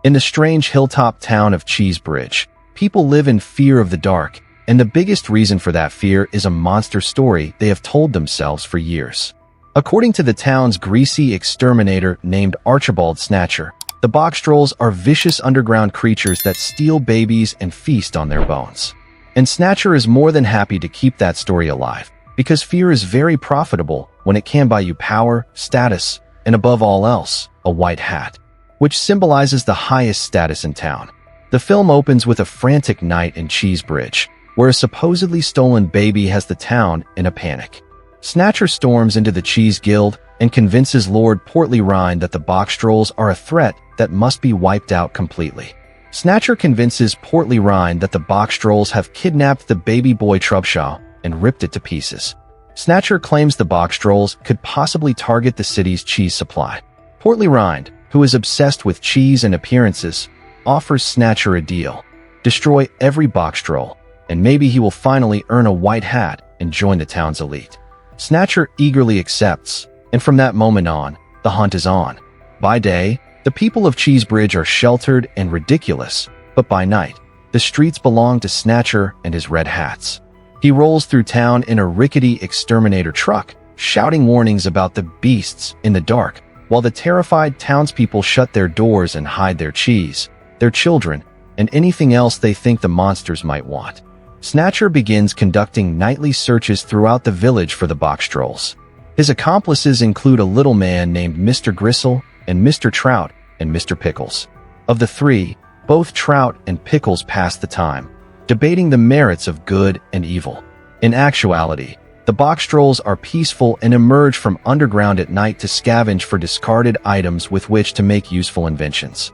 In the strange hilltop town of Cheesebridge, people live in fear of the dark, and the biggest reason for that fear is a monster story they have told themselves for years. According to the town's greasy exterminator named Archibald Snatcher, the Boxtrolls are vicious underground creatures that steal babies and feast on their bones. And Snatcher is more than happy to keep that story alive, because fear is very profitable when it can buy you power, status, and above all else, a white hat, which symbolizes the highest status in town. The film opens with a frantic night in Cheesebridge, where a supposedly stolen baby has the town in a panic. Snatcher storms into the Cheese Guild and convinces Lord Portly Rind that the Boxtrolls are a threat that must be wiped out completely. Snatcher convinces Portly Rind that the Boxtrolls have kidnapped the baby boy Trubshaw and ripped it to pieces. Snatcher claims the Boxtrolls could possibly target the city's cheese supply. Portly Rind, who is obsessed with cheese and appearances, offers Snatcher a deal. Destroy every Boxtroll, and maybe he will finally earn a white hat and join the town's elite. Snatcher eagerly accepts, and from that moment on, the hunt is on. By day, the people of Cheesebridge are sheltered and ridiculous, but by night, the streets belong to Snatcher and his red hats. He rolls through town in a rickety exterminator truck, shouting warnings about the beasts in the dark, while the terrified townspeople shut their doors and hide their cheese, their children, and anything else they think the monsters might want. Snatcher begins conducting nightly searches throughout the village for the Boxtrolls. His accomplices include a little man named Mr. Gristle and Mr. Trout and Mr. Pickles. Of the three, both Trout and Pickles pass the time, debating the merits of good and evil. In actuality, the Boxtrolls are peaceful and emerge from underground at night to scavenge for discarded items with which to make useful inventions.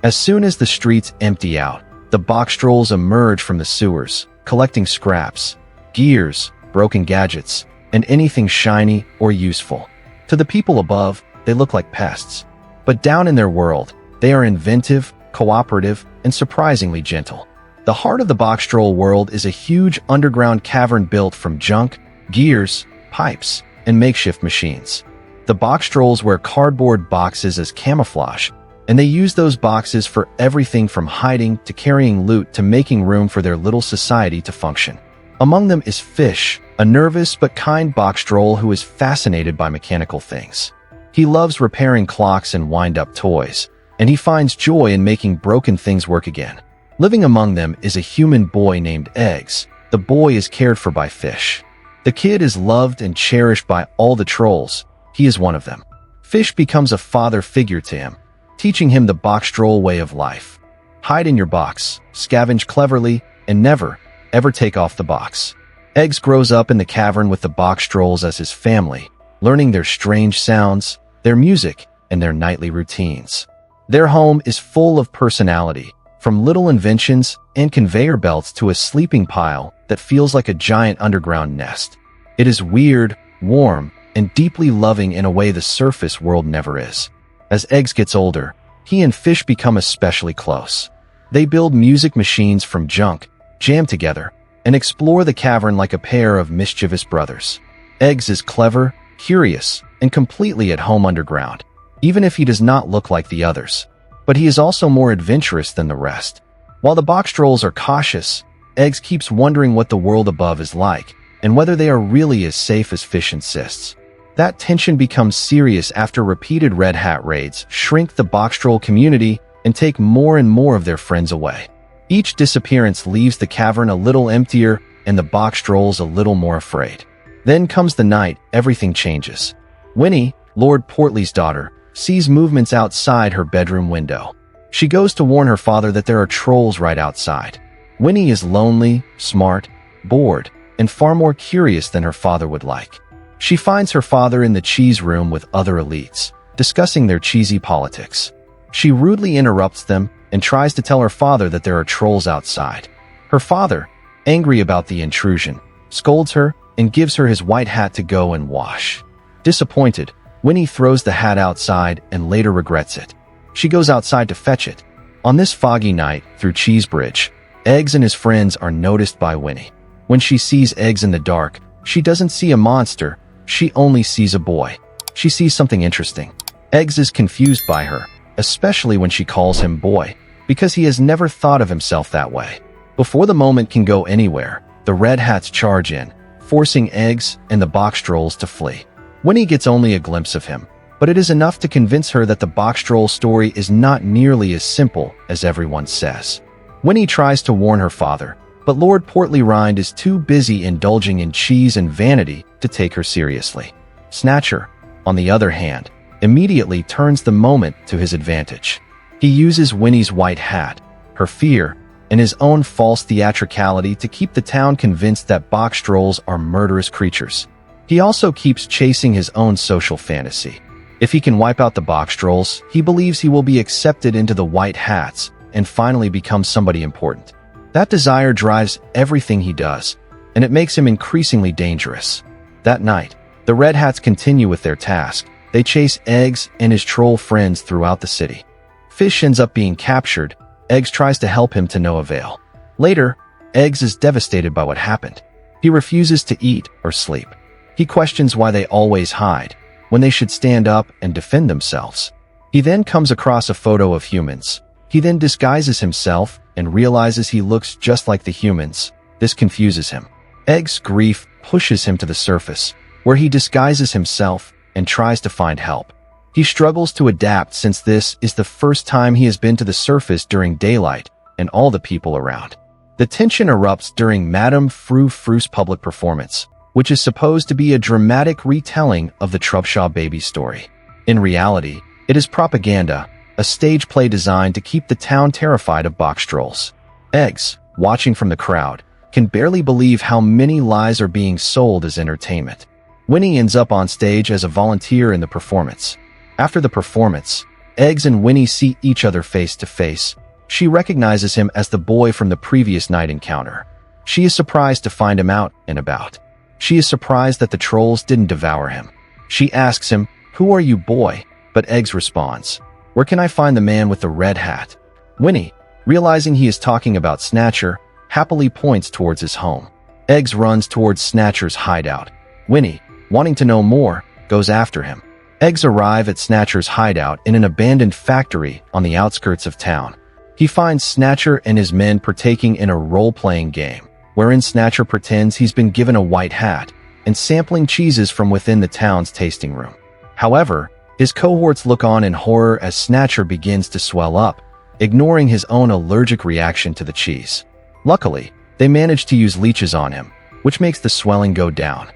As soon as the streets empty out, the Boxtrolls emerge from the sewers, collecting scraps, gears, broken gadgets, and anything shiny or useful. To the people above, they look like pests. But down in their world, they are inventive, cooperative, and surprisingly gentle. The heart of the Boxtroll world is a huge underground cavern built from junk, gears, pipes, and makeshift machines. The Boxtrolls wear cardboard boxes as camouflage, and they use those boxes for everything from hiding to carrying loot to making room for their little society to function. Among them is Fish, a nervous but kind Boxtroll who is fascinated by mechanical things. He loves repairing clocks and wind-up toys, and he finds joy in making broken things work again. Living among them is a human boy named Eggs. The boy is cared for by Fish. The kid is loved and cherished by all the trolls. He is one of them. Fish becomes a father figure to him, teaching him the Boxtroll way of life. Hide in your box, scavenge cleverly, and never, ever take off the box. Eggs grows up in the cavern with the Boxtrolls as his family, learning their strange sounds, their music, and their nightly routines. Their home is full of personality, from little inventions and conveyor belts to a sleeping pile that feels like a giant underground nest. It is weird, warm, and deeply loving in a way the surface world never is. As Eggs gets older, he and Fish become especially close. They build music machines from junk, jam together, and explore the cavern like a pair of mischievous brothers. Eggs is clever, curious, and completely at home underground, even if he does not look like the others. But he is also more adventurous than the rest. While the Boxtrolls are cautious, Eggs keeps wondering what the world above is like, and whether they are really as safe as Fish insists. That tension becomes serious after repeated Red Hat raids shrink the Boxtroll community and take more and more of their friends away. Each disappearance leaves the cavern a little emptier and the Boxtrolls a little more afraid. Then comes the night everything changes. Winnie, Lord Portly's daughter, sees movements outside her bedroom window. She goes to warn her father that there are trolls right outside. Winnie is lonely, smart, bored, and far more curious than her father would like. She finds her father in the cheese room with other elites, discussing their cheesy politics. She rudely interrupts them and tries to tell her father that there are trolls outside. Her father, angry about the intrusion, scolds her and gives her his white hat to go and wash. Disappointed, Winnie throws the hat outside and later regrets it. She goes outside to fetch it. On this foggy night through Cheesebridge, Eggs and his friends are noticed by Winnie. When she sees Eggs in the dark, she doesn't see a monster, she only sees a boy. She sees something interesting. Eggs is confused by her, especially when she calls him boy, because he has never thought of himself that way. Before the moment can go anywhere, the Red Hats charge in, forcing Eggs and the Boxtrolls to flee. Winnie gets only a glimpse of him, but it is enough to convince her that the Boxtroll story is not nearly as simple as everyone says. Winnie tries to warn her father, but Lord Portly Rind is too busy indulging in cheese and vanity to take her seriously. Snatcher, on the other hand, immediately turns the moment to his advantage. He uses Winnie's white hat, her fear, and his own false theatricality to keep the town convinced that Boxtrolls are murderous creatures. He also keeps chasing his own social fantasy. If he can wipe out the Boxtrolls, he believes he will be accepted into the White Hats and finally become somebody important. That desire drives everything he does, and it makes him increasingly dangerous. That night, the Red Hats continue with their task. They chase Eggs and his troll friends throughout the city. Fish ends up being captured. Eggs tries to help him to no avail. Later, Eggs is devastated by what happened. He refuses to eat or sleep. He questions why they always hide, when they should stand up and defend themselves. He then comes across a photo of humans. He then disguises himself and realizes he looks just like the humans. This confuses him. Egg's grief pushes him to the surface, where he disguises himself and tries to find help. He struggles to adapt since this is the first time he has been to the surface during daylight and all the people around. The tension erupts during Madame Frou Frou's public performance, which is supposed to be a dramatic retelling of the Trubshaw baby story. In reality, it is propaganda, a stage play designed to keep the town terrified of Boxtrolls. Eggs, watching from the crowd, can barely believe how many lies are being sold as entertainment. Winnie ends up on stage as a volunteer in the performance. After the performance, Eggs and Winnie see each other face to face. She recognizes him as the boy from the previous night encounter. She is surprised to find him out and about. She is surprised that the trolls didn't devour him. She asks him, "Who are you, boy?" But Eggs responds, "Where can I find the man with the red hat?" Winnie, realizing he is talking about Snatcher, happily points towards his home. Eggs runs towards Snatcher's hideout. Winnie, wanting to know more, goes after him. Eggs arrive at Snatcher's hideout in an abandoned factory on the outskirts of town. He finds Snatcher and his men partaking in a role-playing game, wherein Snatcher pretends he's been given a white hat and sampling cheeses from within the town's tasting room. However, his cohorts look on in horror as Snatcher begins to swell up, ignoring his own allergic reaction to the cheese. Luckily, they manage to use leeches on him, which makes the swelling go down.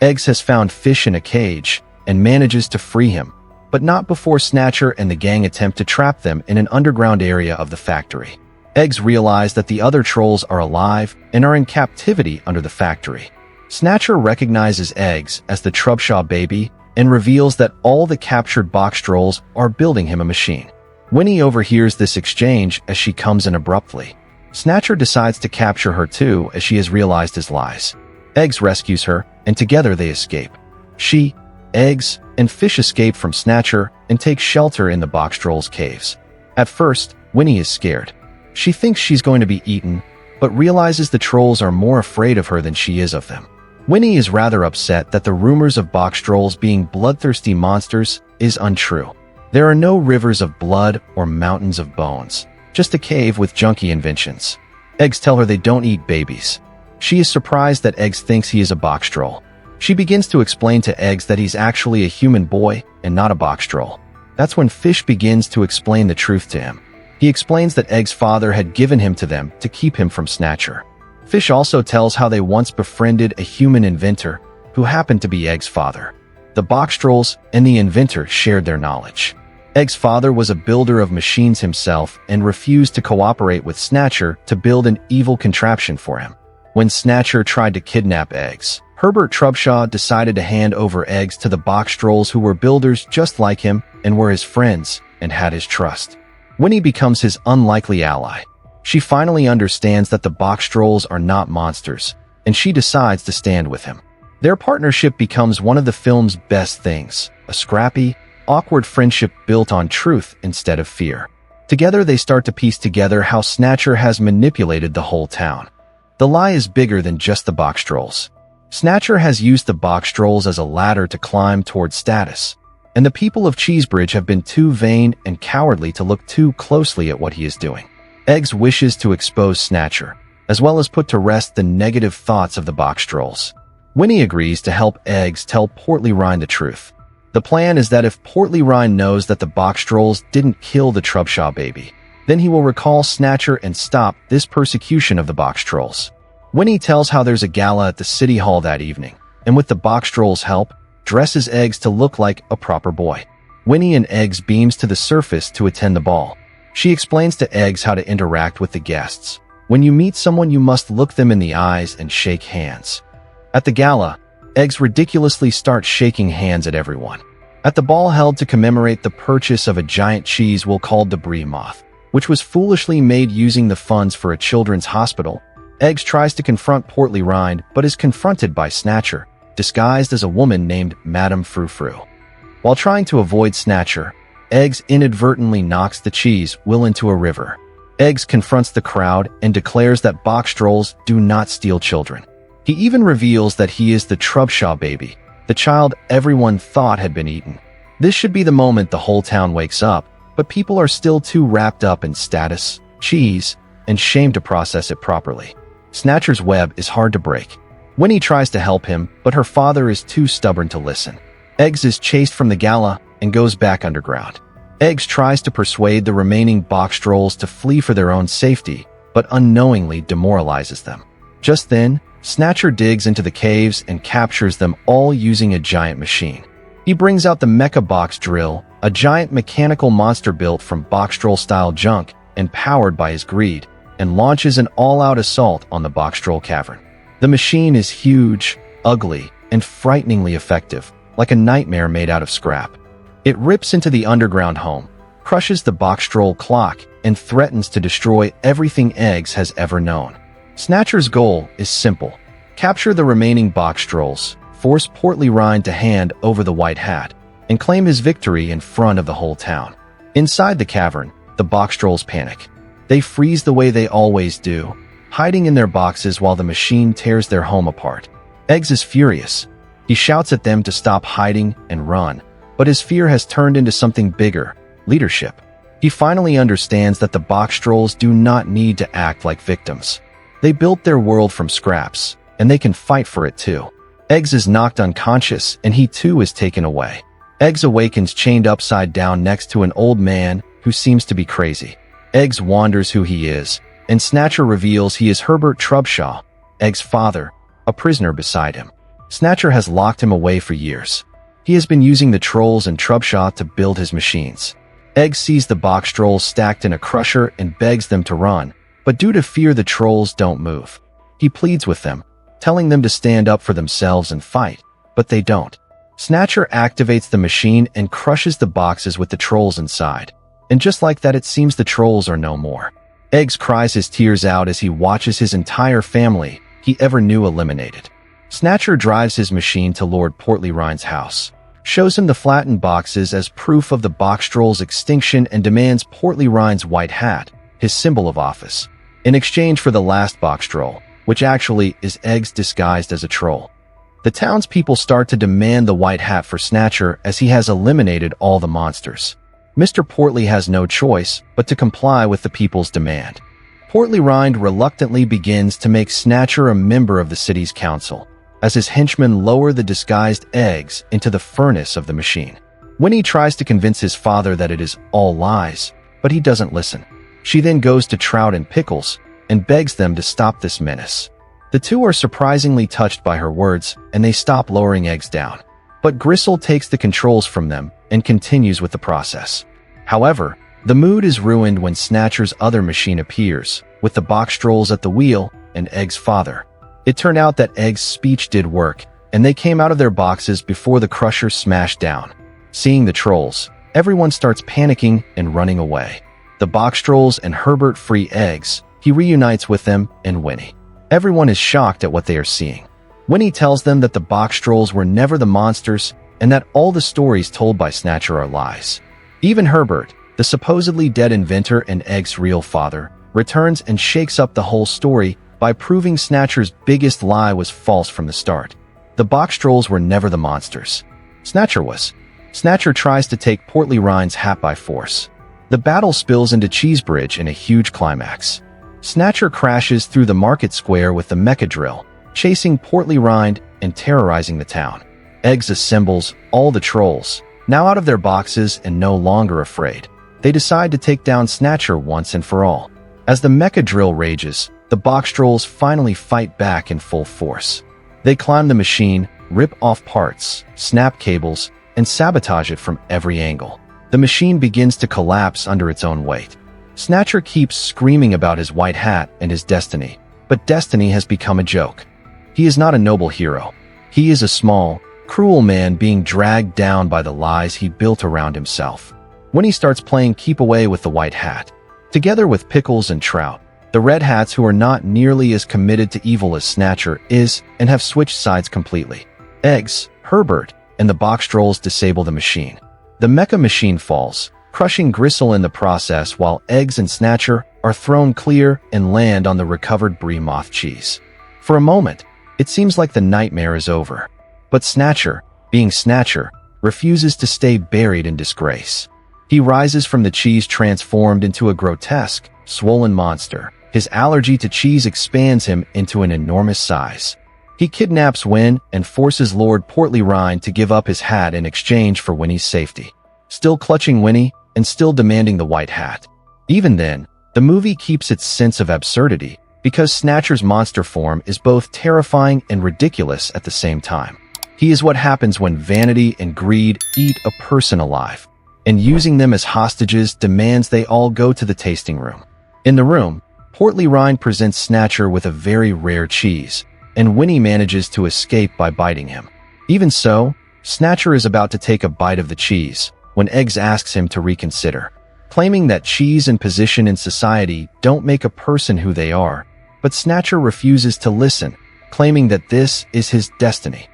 Eggs has found Fish in a cage and manages to free him, but not before Snatcher and the gang attempt to trap them in an underground area of the factory. Eggs realize that the other trolls are alive and are in captivity under the factory. Snatcher recognizes Eggs as the Trubshaw baby and reveals that all the captured Boxtrolls are building him a machine. Winnie overhears this exchange as she comes in abruptly. Snatcher decides to capture her too as she has realized his lies. Eggs rescues her, and together they escape. She, Eggs, and Fish escape from Snatcher and take shelter in the Boxtrolls' caves. At first, Winnie is scared. She thinks she's going to be eaten, but realizes the trolls are more afraid of her than she is of them. Winnie is rather upset that the rumors of Boxtrolls being bloodthirsty monsters is untrue. There are no rivers of blood or mountains of bones, just a cave with junky inventions. Eggs tell her they don't eat babies. She is surprised that Eggs thinks he is a Boxtroll. She begins to explain to Eggs that he's actually a human boy and not a Boxtroll. That's when Fish begins to explain the truth to him. He explains that Eggs' father had given him to them to keep him from Snatcher. Fish also tells how they once befriended a human inventor who happened to be Eggs' father. The Boxtrolls and the inventor shared their knowledge. Eggs' father was a builder of machines himself and refused to cooperate with Snatcher to build an evil contraption for him. When Snatcher tried to kidnap Eggs, Herbert Trubshaw decided to hand over Eggs to the Boxtrolls, who were builders just like him and were his friends and had his trust. Winnie becomes his unlikely ally. She finally understands that the Boxtrolls are not monsters, and she decides to stand with him. Their partnership becomes one of the film's best things, a scrappy, awkward friendship built on truth instead of fear. Together they start to piece together how Snatcher has manipulated the whole town. The lie is bigger than just the Boxtrolls. Snatcher has used the Boxtrolls as a ladder to climb towards status. and the people of Cheesebridge have been too vain and cowardly to look too closely at what he is doing. Eggs wishes to expose Snatcher, as well as put to rest the negative thoughts of the Boxtrolls. Winnie agrees to help Eggs tell Portly Rind the truth. The plan is that if Portly Rind knows that the Boxtrolls didn't kill the Trubshaw baby, then he will recall Snatcher and stop this persecution of the Boxtrolls. Winnie tells how there's a gala at the city hall that evening, and with the Boxtrolls' help, dresses Eggs to look like a proper boy. Winnie and Eggs beams to the surface to attend the ball. She explains to Eggs how to interact with the guests. When you meet someone, you must look them in the eyes and shake hands. At the gala, Eggs ridiculously starts shaking hands at everyone. At the ball held to commemorate the purchase of a giant cheese will called the Brie Moth, which was foolishly made using the funds for a children's hospital, Eggs tries to confront Portly Rind but is confronted by Snatcher, disguised as a woman named Madame Frou Frou. While trying to avoid Snatcher, Eggs inadvertently knocks the cheese will into a river. Eggs confronts the crowd and declares that Boxtrolls do not steal children. He even reveals that he is the Trubshaw baby, the child everyone thought had been eaten. This should be the moment the whole town wakes up, but people are still too wrapped up in status, cheese, and shame to process it properly. Snatcher's web is hard to break. Winnie tries to help him, but her father is too stubborn to listen. Eggs is chased from the gala and goes back underground. Eggs tries to persuade the remaining Boxtrolls to flee for their own safety, but unknowingly demoralizes them. Just then, Snatcher digs into the caves and captures them all using a giant machine. He brings out the Mecha Box Drill, a giant mechanical monster built from Boxtroll-style junk and powered by his greed, and launches an all-out assault on the Boxtroll cavern. The machine is huge, ugly, and frighteningly effective, like a nightmare made out of scrap. It rips into the underground home, crushes the Boxtroll clock, and threatens to destroy everything Eggs has ever known. Snatcher's goal is simple. Capture the remaining Boxtrolls, force Portly Rind to hand over the white hat, and claim his victory in front of the whole town. Inside the cavern, the Boxtrolls panic. They freeze the way they always do, hiding in their boxes while the machine tears their home apart. Eggs is furious. He shouts at them to stop hiding and run, but his fear has turned into something bigger, leadership. He finally understands that the Boxtrolls do not need to act like victims. They built their world from scraps, and they can fight for it too. Eggs is knocked unconscious, and he too is taken away. Eggs awakens chained upside down next to an old man who seems to be crazy. Eggs wonders who he is, and Snatcher reveals he is Herbert Trubshaw, Eggs' father, a prisoner beside him. Snatcher has locked him away for years. He has been using the trolls and Trubshaw to build his machines. Eggs sees the Boxtrolls stacked in a crusher and begs them to run, but due to fear the trolls don't move. He pleads with them, telling them to stand up for themselves and fight, but they don't. Snatcher activates the machine and crushes the boxes with the trolls inside. And just like that, it seems the trolls are no more. Eggs cries his tears out as he watches his entire family he ever knew eliminated. Snatcher drives his machine to Lord Portly Rind's house, shows him the flattened boxes as proof of the Boxtrolls' extinction, and demands Portly Rind's white hat, his symbol of office, in exchange for the last Boxtroll, which actually is Eggs disguised as a troll. The townspeople start to demand the white hat for Snatcher as he has eliminated all the monsters. Mr. Portly has no choice but to comply with the people's demand. Portly Rind reluctantly begins to make Snatcher a member of the city's council, as his henchmen lower the disguised Eggs into the furnace of the machine. Winnie tries to convince his father that it is all lies, but he doesn't listen. She then goes to Trout and Pickles and begs them to stop this menace. The two are surprisingly touched by her words, and they stop lowering Eggs down. But Gristle takes the controls from them and continues with the process. However, the mood is ruined when Snatcher's other machine appears, with the Boxtrolls at the wheel and Eggs' father. It turned out that Eggs' speech did work, and they came out of their boxes before the crusher smashed down. Seeing the trolls, everyone starts panicking and running away. The Boxtrolls and Herbert free Eggs. He reunites with them and Winnie. Everyone is shocked at what they are seeing. Winnie tells them that the Boxtrolls were never the monsters and that all the stories told by Snatcher are lies. Even Herbert, the supposedly dead inventor and Eggs' real father, returns and shakes up the whole story by proving Snatcher's biggest lie was false from the start. The Boxtrolls were never the monsters. Snatcher was. Snatcher tries to take Portly Rhine's hat by force. The battle spills into Cheesebridge in a huge climax. Snatcher crashes through the market square with the mecha drill, chasing Portly Rhine and terrorizing the town. Eggs assembles all the trolls, now out of their boxes and no longer afraid. They decide to take down Snatcher once and for all. As the mecha drill rages, the Boxtrolls finally fight back in full force. They climb the machine, rip off parts, snap cables, and sabotage it from every angle. The machine begins to collapse under its own weight. Snatcher keeps screaming about his white hat and his destiny, but destiny has become a joke. He is not a noble hero. He is a small, cruel man being dragged down by the lies he built around himself. Winnie starts playing keep away with the white hat. Together with Pickles and Trout, the red hats who are not nearly as committed to evil as Snatcher is and have switched sides completely. Eggs, Herbert, and the Boxtrolls disable the machine. The mecha machine falls, crushing Gristle in the process, while Eggs and Snatcher are thrown clear and land on the recovered brie moth cheese. For a moment, it seems like the nightmare is over. But Snatcher, being Snatcher, refuses to stay buried in disgrace. He rises from the cheese transformed into a grotesque, swollen monster. His allergy to cheese expands him into an enormous size. He kidnaps Win and forces Lord Portly Rhine to give up his hat in exchange for Winnie's safety. Still clutching Winnie and still demanding the white hat. Even then, the movie keeps its sense of absurdity because Snatcher's monster form is both terrifying and ridiculous at the same time. He is what happens when vanity and greed eat a person alive, and using them as hostages demands they all go to the tasting room. In the room, Portly Rhine presents Snatcher with a very rare cheese, and Winnie manages to escape by biting him. Even so, Snatcher is about to take a bite of the cheese when Eggs asks him to reconsider, claiming that cheese and position in society don't make a person who they are, but Snatcher refuses to listen, claiming that this is his destiny.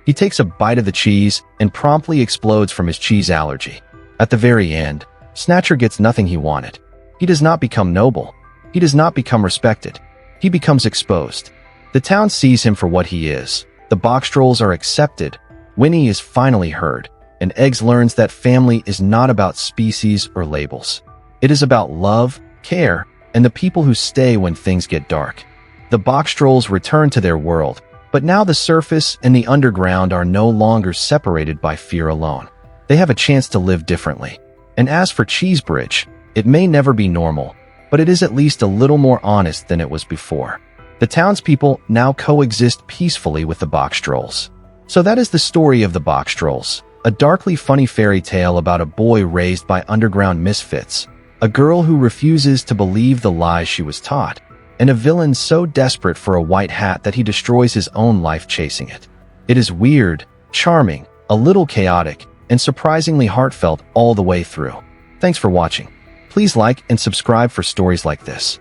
He takes a bite of the cheese and promptly explodes from his cheese allergy. At the very end, Snatcher gets nothing he wanted. He does not become noble. He does not become respected. He becomes exposed. The town sees him for what he is. The Boxtrolls are accepted. Winnie is finally heard, and Eggs learns that family is not about species or labels. It is about love, care, and the people who stay when things get dark. The Boxtrolls return to their world, but now the surface and the underground are no longer separated by fear alone. They have a chance to live differently. And as for Cheesebridge, it may never be normal, but it is at least a little more honest than it was before. The townspeople now coexist peacefully with the Boxtrolls. So that is the story of the Boxtrolls, a darkly funny fairy tale about a boy raised by underground misfits, a girl who refuses to believe the lies she was taught, and a villain so desperate for a white hat that he destroys his own life chasing it. It is weird, charming, a little chaotic, and surprisingly heartfelt all the way through. Thanks for watching. Please like and subscribe for stories like this.